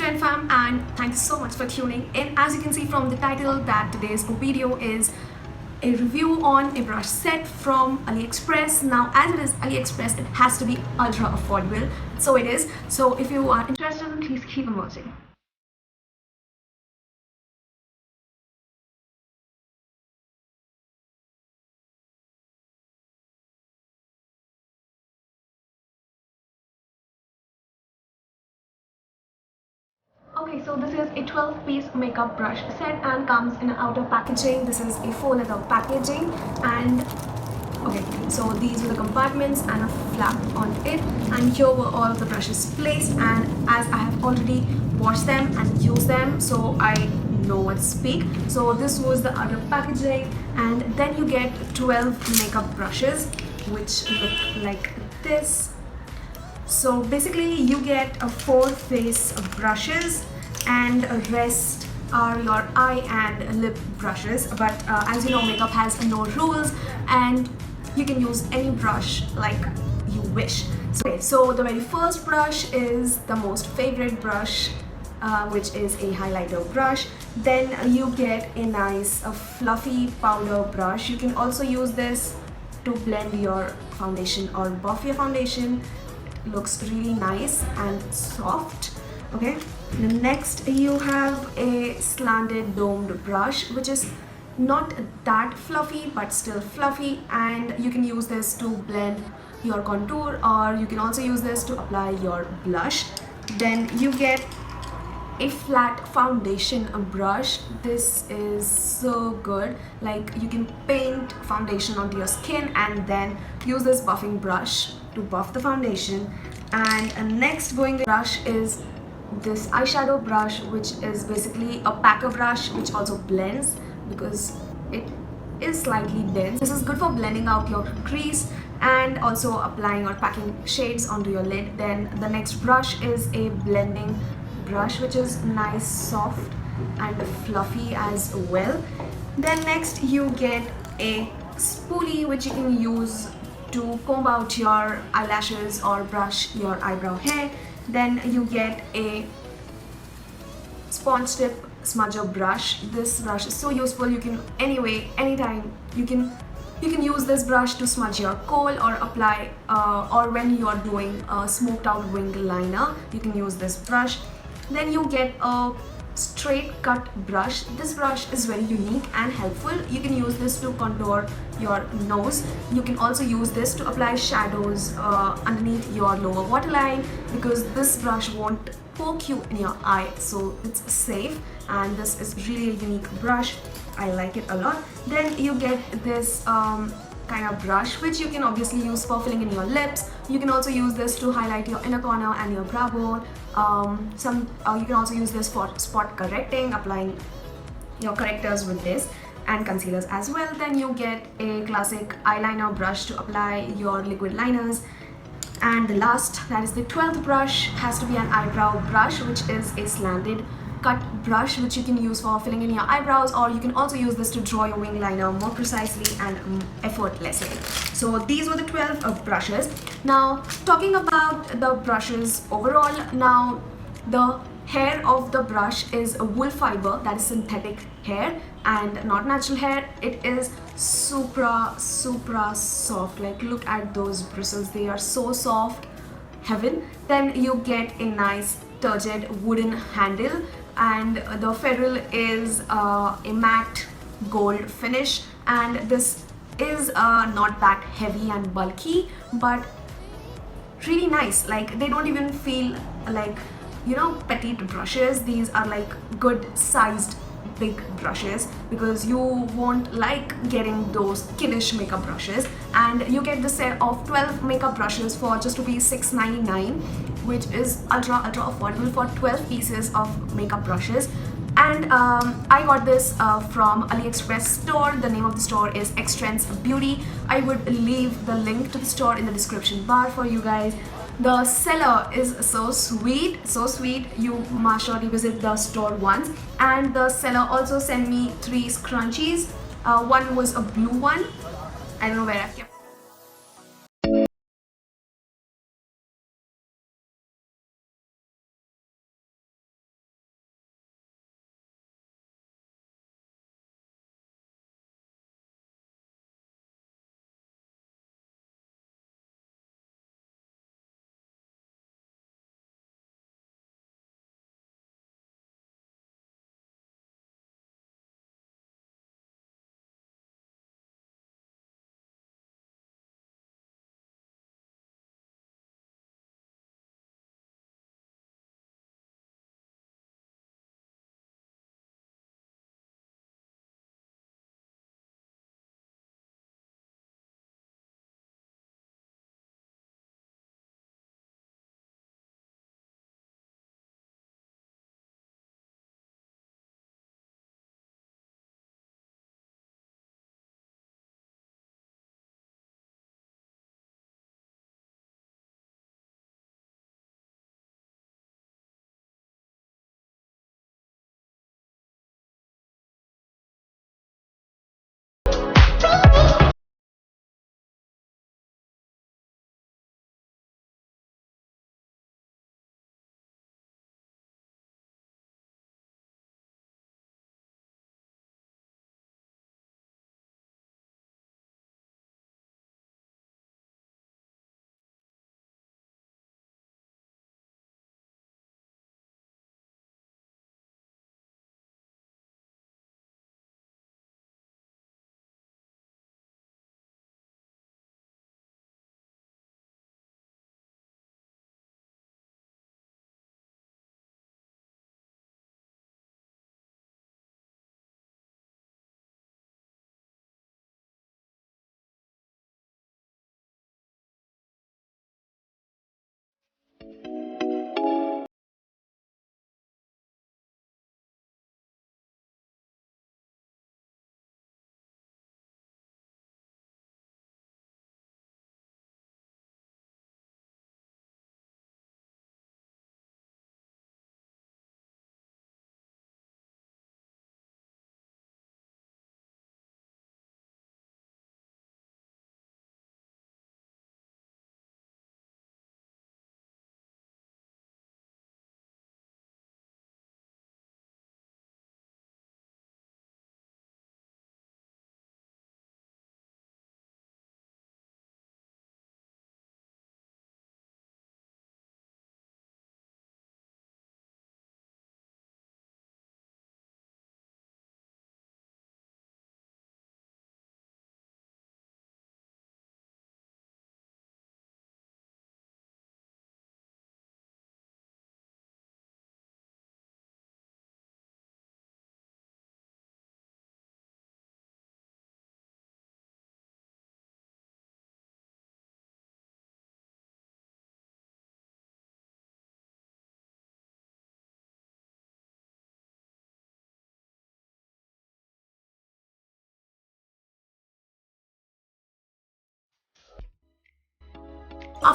Trend Fam, and thank you so much for tuning in. As you can see from the title that today's video is a review on a brush set from AliExpress. Now as it is AliExpress, it has to be ultra affordable, so it is. So if you are interested, please keep on watching. Okay, so this is a 12-piece makeup brush set and comes in an outer packaging. This is a faux leather packaging, and okay, so these were the compartments and a flap on it, and here were all of the brushes placed. And as I have already washed them and used them, so I know what to speak. So this was the outer packaging, and then you get 12 makeup brushes which look like this. So basically you get a 4 face brushes, and a rest are your eye and lip brushes. But as you know, makeup has no rules and you can use any brush like you wish. So the very first brush is the most favorite brush, which is a highlighter brush. Then you get a nice fluffy powder brush. You can also use this to blend your foundation or buff your foundation. Looks really nice and soft. Okay, the next you have a slanted domed brush, which is not that fluffy but still fluffy, and you can use this to blend your contour, or you can also use this to apply your blush. Then you get a flat foundation brush. This is so good, like you can paint foundation onto your skin and then use this buffing brush to buff the foundation. And next going brush is this eyeshadow brush, which is basically a packer brush which also blends because it is slightly dense. This is good for blending out your crease and also applying or packing shades onto your lid. Then the next brush is a blending brush, which is nice, soft and fluffy as well. Then next you get a spoolie, which you can use to comb out your eyelashes or brush your eyebrow hair. Then you get a sponge tip smudger brush. This brush is so useful. You can anytime you can use this brush to smudge your kohl or apply or when you are doing a smoked out wing liner, you can use this brush. Then you get a straight cut brush. This brush is very unique and helpful. You can use this to contour your nose. You can also use this to apply shadows underneath your lower waterline, because this brush won't poke you in your eye, so it's safe, and this is really a unique brush. I like it a lot. Then you get this kind of brush, which you can obviously use for filling in your lips. You can also use this to highlight your inner corner and your brow bone. You can also use this for spot correcting, applying your correctors with this, and concealers as well. Then you get a classic eyeliner brush to apply your liquid liners. And the last, that is the 12th brush, has to be an eyebrow brush, which is a slanted cut brush, which you can use for filling in your eyebrows, or you can also use this to draw your wing liner more precisely and effortlessly. So these were the 12 brushes. Now talking about the brushes overall, now the hair of the brush is a wool fiber, that is synthetic hair and not natural hair. It is super soft. Like, look at those bristles, they are so soft, heaven. Then you get a nice turgid wooden handle, and the ferrule is a matte gold finish, and this is not that heavy and bulky, but really nice. Like, they don't even feel like, you know, petite brushes. These are like good sized big brushes, because you won't like getting those kiddish makeup brushes. And you get the set of 12 makeup brushes for just ₹6.99, which is ultra affordable for 12 pieces of makeup brushes. And I got this from AliExpress store. The name of the store is Xtrends Beauty. I would leave the link to the store in the description bar for you guys. The seller is so sweet, you must surely visit the store once. And the seller also sent me 3 scrunchies. One was a blue one, I don't know where I've kept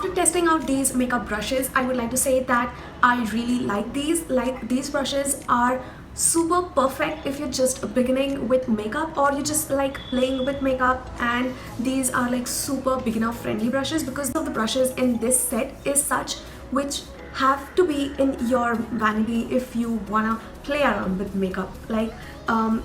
after testing out these makeup brushes, I would like to say that I really like these. Like, these brushes are super perfect if you're just beginning with makeup or you just like playing with makeup, and these are like super beginner friendly brushes because of the brushes in this set is such which have to be in your vanity if you wanna play around with makeup. Like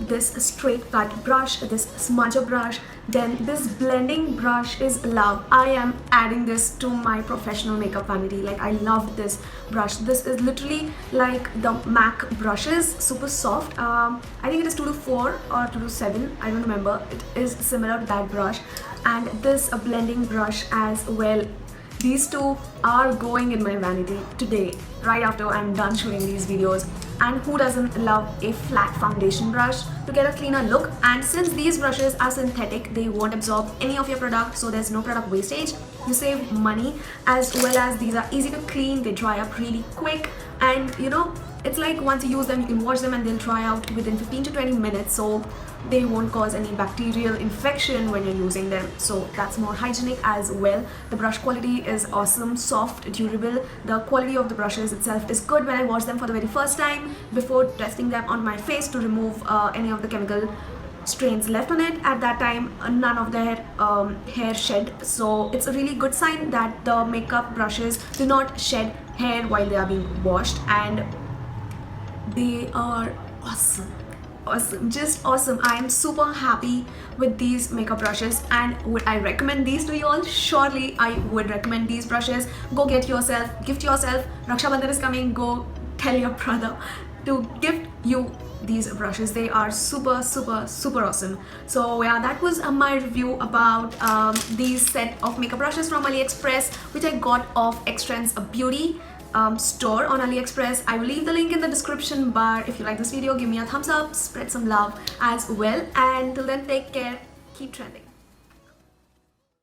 this straight cut brush, this smudger brush, then this blending brush is love. I am adding this to my professional makeup vanity. Like, I love this brush. This is literally like the MAC brushes, super soft. I think it is 2 to 4 or 2 to 7, I don't remember. It is similar to that brush. And this blending brush as well. These two are going in my vanity today, right after I'm done shooting these videos. And who doesn't love a flat foundation brush to get a cleaner look? And since these brushes are synthetic, they won't absorb any of your product, so there's no product wastage. You save money, as well as these are easy to clean, they dry up really quick, and you know, it's like once you use them, you can wash them and they'll dry out within 15 to 20 minutes, so they won't cause any bacterial infection when you're using them, so that's more hygienic as well. The brush quality is awesome, soft, durable. The quality of the brushes itself is good. When I washed them for the very first time before testing them on my face to remove any of the chemical strains left on it, at that time none of their hair shed, so it's a really good sign that the makeup brushes do not shed hair while they are being washed, and they are awesome. Awesome, just awesome. I am super happy with these makeup brushes, and would I recommend these to you all? Surely I would recommend these brushes. Go get yourself, gift yourself. Raksha Bandhan is coming. Go tell your brother to gift you these brushes. They are super awesome. So yeah, that was my review about these set of makeup brushes from AliExpress, which I got off Xtrends Beauty store on AliExpress. I will leave the link in the description bar. If you like this video, give me a thumbs up, spread some love as well, and till then, take care, keep trending.